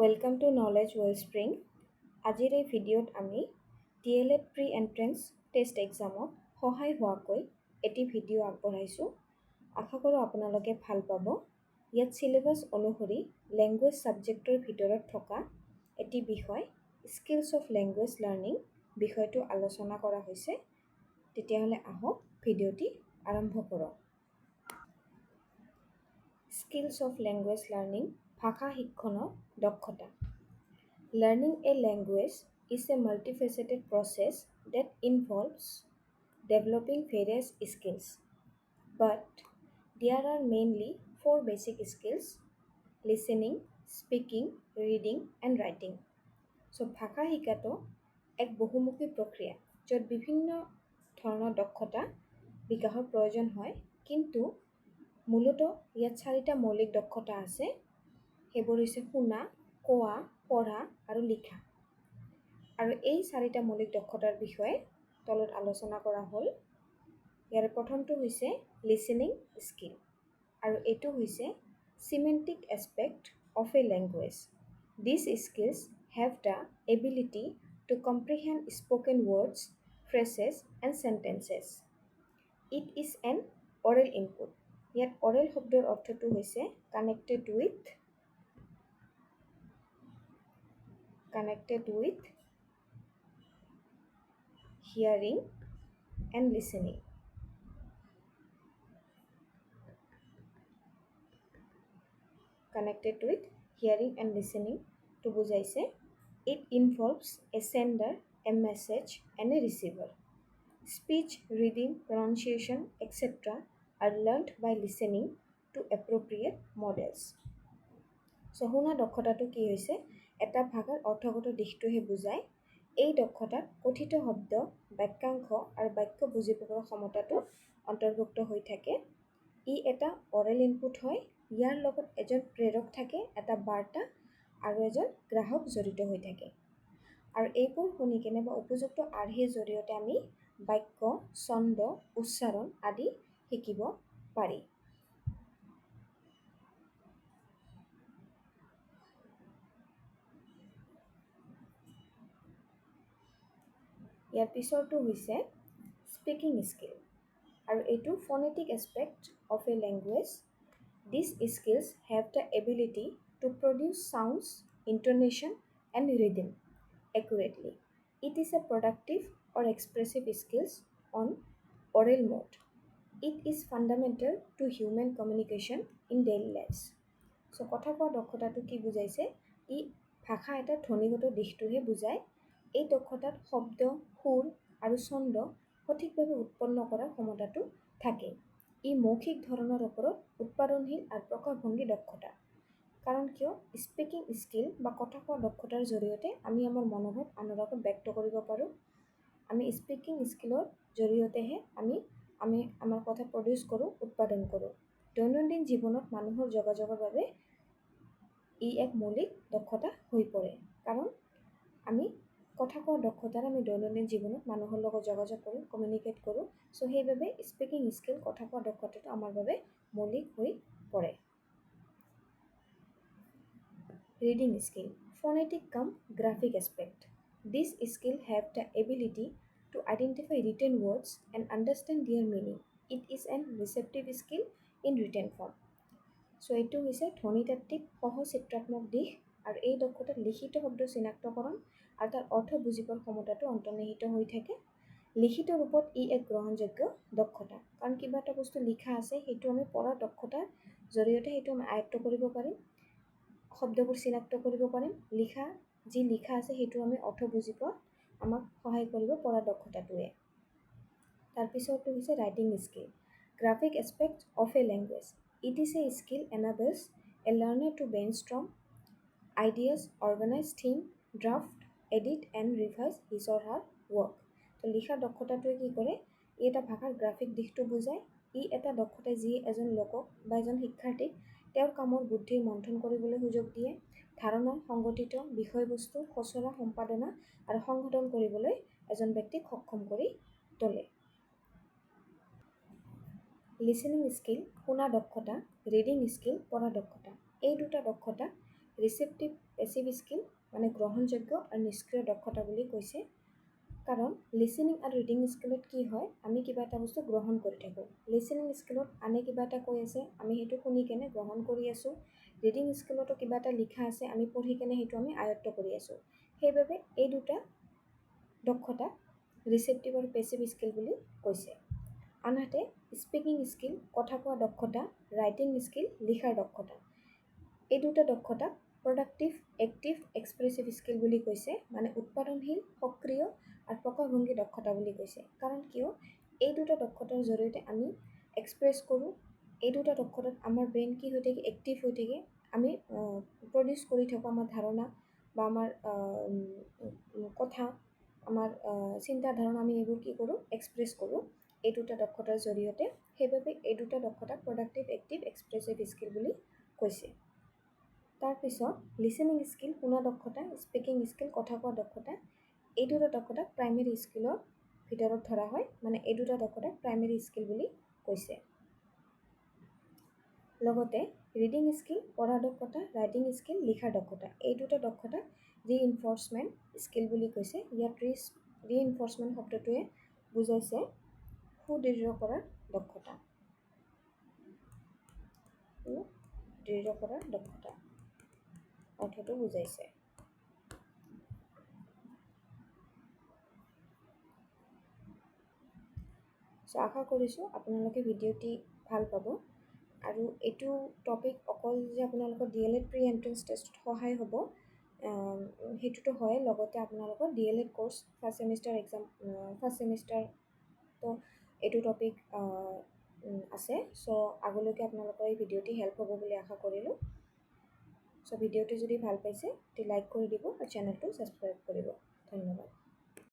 Welcome to knowledge ৱেলস্প্ৰিং। আজিৰ এই ভিডিঅ'ত আমি DLED প্ৰি এণ্ট্ৰেন্স টেষ্ট এক্সামত সহায় হোৱাকৈ এটি ভিডিঅ' আগবঢ়াইছোঁ। আশা কৰোঁ আপোনালোকে ভাল পাব। ইয়াত চিলেবাছ অনুসৰি লেংগুৱেজ ছাবজেক্টৰ ভিতৰত থকা এটি বিষয় স্কিলছ অফ লেংগুৱেজ লাৰ্ণিং বিষয়টো আলোচনা কৰা হৈছে। তেতিয়াহ'লে আহক ভিডিঅ'টি আৰম্ভ কৰোঁ। স্কিলছ অফ লেংগুৱেজ লাৰ্ণিং, ভাষা শিক্ষণৰ দক্ষতা। Learning a language is a multifaceted process that involves developing various skills. But there are mainly four basic skills: listening, speaking, reading, and writing. So, ভাষা শিকাটো এক বহুমুখী প্ৰক্ৰিয়া য'ত বিভিন্ন ধৰণৰ দক্ষতা বিকাশৰ প্ৰয়োজন হয়, কিন্তু মূলতঃ ইয়াত চাৰিটা মৌলিক দক্ষতা আছে। সেইবোৰ হৈছে শুনা, কোৱা, পঢ়া আৰু লিখা। আৰু এই চাৰিটা মৌলিক দক্ষতাৰ বিষয়ে তলত আলোচনা কৰা হ'ল। ইয়াৰ প্ৰথমটো হৈছে লিচেনিং স্কিল, আৰু এইটো হৈছে semantic aspect of A language. These skills have the ability to comprehend spoken words, phrases, and sentences. It is an oral input. ইয়াত oral শব্দৰ অৰ্থটো হৈছে connected with hearing and listening. Connected with hearing and listening to বুজাইছে it involves a sender, a message, and a receiver. Speech, reading, pronunciation, etc. are learned by listening to appropriate models. So, শুনা দক্ষতাটো কি হৈছে? এটা ভাষাৰ অৰ্থগত দিশটোহে বুজায়। এই দক্ষতাত কথিত শব্দ, বাক্যাংশ আৰু বাক্য বুজি পোৱাৰ ক্ষমতাটো অন্তৰ্ভুক্ত হৈ থাকে। ই এটা অৰেল ইনপুট হয়। ইয়াৰ লগত এজন প্ৰেৰক থাকে, এটা বাৰ্তা, আৰু এজন গ্ৰাহক জড়িত হৈ থাকে। আৰু এইবোৰ শুনি কেনে বা উপযুক্ত আৰ্হিৰ জৰিয়তে আমি বাক্য, ছন্দ, উচ্চাৰণ আদি শিকিব পাৰি। ইয়াৰ পিছৰটো হৈছে স্পিকিং স্কিল, আৰু এইটো phonetic aspect of A language. These skills have the ability to produce sounds, intonation, and rhythm accurately. It is a productive or expressive skills on oral mode. It is fundamental to human communication in daily lives. So, কথা কোৱা দক্ষতাটো কি বুজাইছে? ই ভাষা এটা ধ্বনিগত দিশটোহে বুজায়। এই দক্ষতাত শব্দ, সুৰ আৰু ছন্দ সঠিকভাৱে উৎপন্ন কৰাৰ ক্ষমতাটো থাকে। ই মৌখিক ধৰণৰ ওপৰত উৎপাদনশীল আৰু প্ৰকাশভংগী দক্ষতা। কাৰণ কিয়? স্পিকিং স্কিল বা কথা কোৱা দক্ষতাৰ জৰিয়তে আমি আমাৰ মনোভাৱ আনৰ আগত ব্যক্ত কৰিব পাৰোঁ। আমি স্পিকিং স্কিলৰ জৰিয়তেহে আমি আমাৰ কথা প্ৰডিউচ কৰোঁ, উৎপাদন কৰোঁ। দৈনন্দিন জীৱনত মানুহৰ যোগাযোগৰ বাবে ই এক মৌলিক দক্ষতা হৈ পৰে, কাৰণ আমি কথা কোৱা দক্ষতাৰে আমি দৈনন্দিন জীৱনত মানুহৰ লগত যোগাযোগ কৰোঁ, কমিউনিকেট কৰোঁ। চ' সেইবাবে স্পিকিং স্কিল, কথা কোৱা দক্ষতাটো আমাৰ বাবে মৌলিক হৈ পৰে। ৰিডিং স্কিল, ফনেটিক কাম graphic aspect. This skill have the ability to identify written words and understand their meaning. It is an receptive skill in written form. চ' এইটো হৈছে ধ্বনিতাত্ত্বিক সহ চিত্ৰাত্মক দিশ, আৰু এই দক্ষতাত লিখিত শব্দ চিনাক্তকৰণ আৰু তাৰ অৰ্থ বুজি পোৱাৰ ক্ষমতাটো অন্তৰ্নিহিত হৈ থাকে। লিখিত ৰূপত ই এক গ্ৰহণযোগ্য দক্ষতা, কাৰণ কিবা এটা বস্তু লিখা আছে, সেইটো আমি পঢ়াৰ দক্ষতাৰ জৰিয়তে সেইটো আমি আয়ত্ত কৰিব পাৰিম, শব্দবোৰ চিনাক্ত কৰিব পাৰিম। যি লিখা আছে সেইটো আমি অৰ্থ বুজি পোৱা আমাক সহায় কৰিব পঢ়াৰ দক্ষতাটোৱে। তাৰপিছৰটো হৈছে writing skill, graphic aspect of A language. It is a skill enables a learner to brainstorm ideas, organize theme, draft, edit, and revise his or her work. তো লিখা দক্ষতাটোৱে কি কৰে? ই এটা ভাষাৰ গ্ৰাফিক দিশটো বুজায়। ই এটা দক্ষতা যি এজন লোকক বা এজন শিক্ষাৰ্থীক তেওঁৰ কামৰ বুদ্ধিৰ মন্থন কৰিবলৈ সুযোগ দিয়ে, ধাৰণা, সংগঠিত বিষয়বস্তু খচৰা, সম্পাদনা আৰু সংশোধন কৰিবলৈ এজন ব্যক্তিক সক্ষম কৰি তোলে। লিচেনিং স্কিল, শুনা দক্ষতা, ৰিডিং স্কিল, পঢ়া দক্ষতা। এই দুটা দক্ষতা ৰিচেপ্টিভ পেচিভ স্কিল মানে গ্ৰহণযোগ্য আৰু নিষ্ক্ৰিয় দক্ষতা বুলি কৈছে। কাৰণ লিচেনিং আৰু ৰিডিং স্কিলত কি হয়, আমি কিবা এটা বস্তু গ্ৰহণ কৰি থাকোঁ। লিচেনিং স্কিলত আনে কিবা এটা কৈ আছে, আমি সেইটো শুনি কেনে গ্ৰহণ কৰি আছোঁ। ৰিডিং স্কিলতো কিবা এটা লিখা আছে, আমি পঢ়ি কেনে সেইটো আমি আয়ত্ত কৰি আছোঁ। সেইবাবে এই দুটা দক্ষতা ৰিচেপ্টিভ আৰু পেচিভ স্কিল বুলি কৈছে। আনহাতে স্পিকিং স্কিল কথা কোৱা দক্ষতা, ৰাইটিং স্কিল লিখাৰ দক্ষতা, এই দুটা দক্ষতা প্ৰডাক্টিভ এক্টিভ এক্সপ্ৰেছিভ স্কিল বুলি কৈছে। মানে উৎপাদনশীল সক্ৰিয় আৰু প্ৰকাশভংগী দক্ষতা বুলি কৈছে। কাৰণ কিয়, এই দুটা দক্ষতাৰ জৰিয়তে আমি এক্সপ্ৰেছ কৰোঁ। এই দুটা দক্ষতাত আমাৰ ব্ৰেইন কি হৈ থাকে, এক্টিভ হৈ থাকে। আমি প্ৰডিউচ কৰি থাকোঁ আমাৰ ধাৰণা বা আমাৰ কথা, আমাৰ চিন্তাধাৰণা, আমি এইবোৰ কি কৰোঁ, এক্সপ্ৰেছ কৰোঁ এই দুটা দক্ষতাৰ জৰিয়তে। সেইবাবে এই দুটা দক্ষতাক প্ৰডাক্টিভ এক্টিভ এক্সপ্ৰেছিভ স্কিল বুলি কৈছে। তাৰপিছত লিচেনিং স্কিল শুনা দক্ষতা, স্পিকিং স্কিল কথা কোৱা দক্ষতা, এই দুটা দক্ষতাক প্ৰাইমেৰী স্কিলৰ ভিতৰত ধৰা হয়। মানে এই দুটা দক্ষতাক প্ৰাইমেৰী স্কিল বুলি কৈছে। লগতে ৰিডিং স্কিল পঢ়া দক্ষতা, ৰাইটিং স্কিল লিখাৰ দক্ষতা, এই দুটা দক্ষতাক ৰিইনফৰ্চমেণ্ট স্কিল বুলি কৈছে। ইয়াত ৰিইনফৰ্চমেণ্ট শব্দটোৱে বুজাইছে সুদৃঢ় কৰাৰ দক্ষতা, সুদৃঢ় কৰাৰ দক্ষতা অৰ্থটো বুজাইছে। আশা কৰিছোঁ আপোনালোকে ভিডিঅ'টি ভাল পাব। আৰু এইটো টপিক অকল যে আপোনালোকৰ DLED প্ৰি এণ্ট্ৰেঞ্চ টেষ্টত সহায় হ'ব সেইটোতো হয়, লগতে আপোনালোকৰ DLED কোৰ্চ ফাৰ্ষ্ট ছেমিষ্টাৰ তো এইটো টপিক আছে। আগলৈকে আপোনালোকৰ এই ভিডিঅ'টি হেল্প হ'ব বুলি আশা কৰিলোঁ। ভিডিঅ'টি যদি ভাল পাইছে তে লাইক কৰি দিব আৰু চেনেলটো ছাবস্ক্ৰাইব কৰিব।